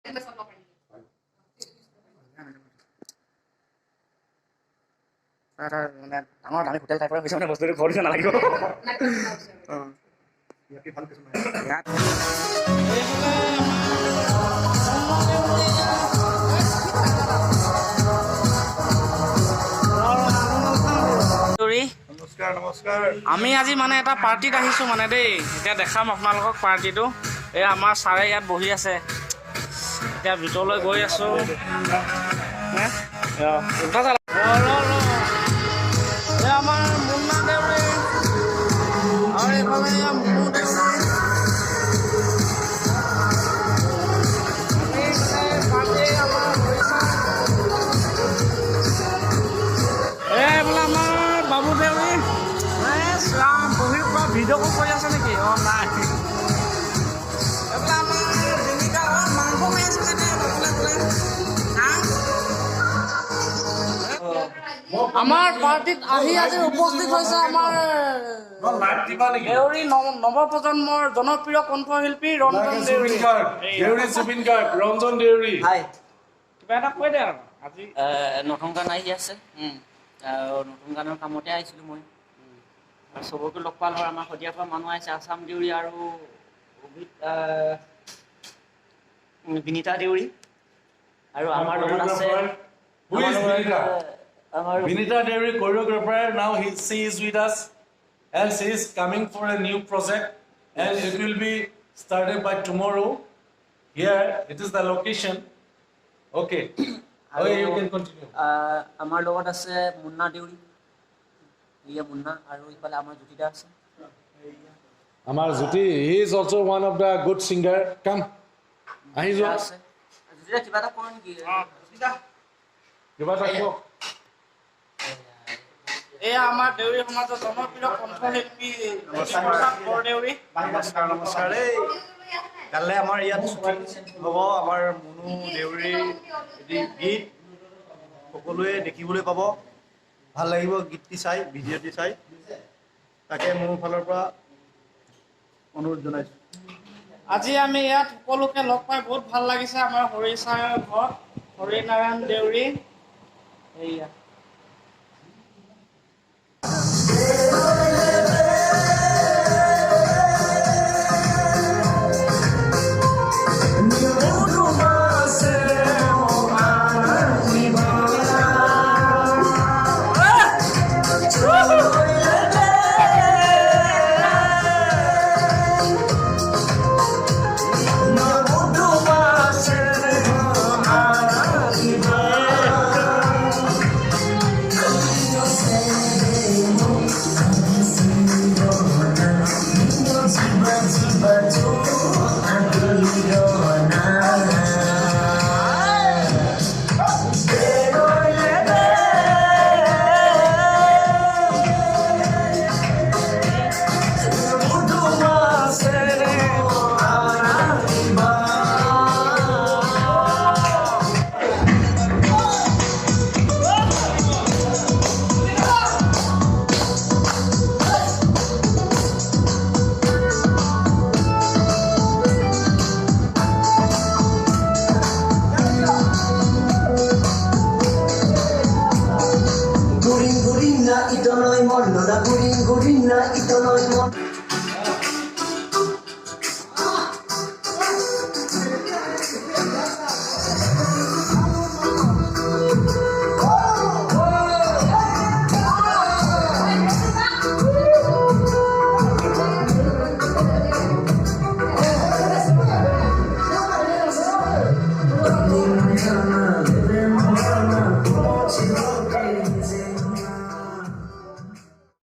মানে ডাঙৰ দামী হোটেল টাইপৰ হৈছে মানে বস্তুটো ঘৰ নিচিনা নালাগিব। নমস্কাৰ নমস্কাৰ। আমি আজি মানে এটা পাৰ্টিত আহিছোঁ মানে দেই। এতিয়া দেখাম আপোনালোকক পাৰ্টিটো। এই আমাৰ ছাৰে ইয়াত বহি আছে। এতিয়া ভিতৰলৈ গৈ আছোঁ। এই আমাৰ মুন্না দেউৰী আৰু এইফালে মুনু দেউৰী। এইফালে আমাৰ বাবু দেউৰী। বহি পৰা ভিডিঅ' কল কৰি আছে নেকি? অঁ নাই। এইফালে আমাৰ ভূমিকা মাংস মাৰি আছে চাগে আমাৰ পাৰ্টিত আহি আজি উপস্থিত হৈছে আমাৰ দেউৰী নৱপ্ৰজন্মৰ জনপ্ৰিয় কণ্ঠশিল্পী ৰঞ্জন দেউৰী। জুবিন গাৰ্গ, ৰঞ্জন দেউৰী। কিবা এটা কৈ দে আৰু আজি নতুন গান আহি আছে, নতুন গানৰ কামতে আহিছিলোঁ মই। আৰু চবকে লগ পালোঁ। আমাৰ শদিয়াৰ পৰা মানুহ আহিছে, আছাম দেউৰী আৰু বিনীতা দেউৰী। আৰু আমাৰ লগত আছে Vinita Devi, choreographer. Now she is with us, and she is coming for a new project, and it will be started by tomorrow. Here, it is the location. Okay. Okay, you can continue. আমাৰ লগত আছে মুন্না দেউৰী, মুন্না, আৰু ইফালে আমাৰ জ্যোতিদা আছে। Amar Jyoti, he is also one of the good singer. Come. জ্যোতিদা আছে। জ্যোতিদা কিবা এটা কওঁ নেকি? কিবা এটা কওক। এয়া আমাৰ দেউৰী সমাজৰ জনপ্ৰিয় কণ্ঠশিল্পী বৰদেউৰী। নমস্কাৰ নমস্কাৰ। এই কাইলৈ আমাৰ ইয়াত শ্বুটিং হ'ব। আমাৰ মুনু দেউৰীৰ গীত সকলোৱে দেখিবলৈ পাব। ভাল লাগিব গীতটি চাই, ভিডিঅ'টি চাই। তাকে মোৰ ফালৰ পৰা অনুৰোধ জনাইছোঁ। আজি আমি ইয়াত সকলোকে লগ পাই বহুত ভাল লাগিছে। আমাৰ হৰি ছাৰৰ ঘৰত হৰি নাৰায়ণ দেউৰী। এইয়া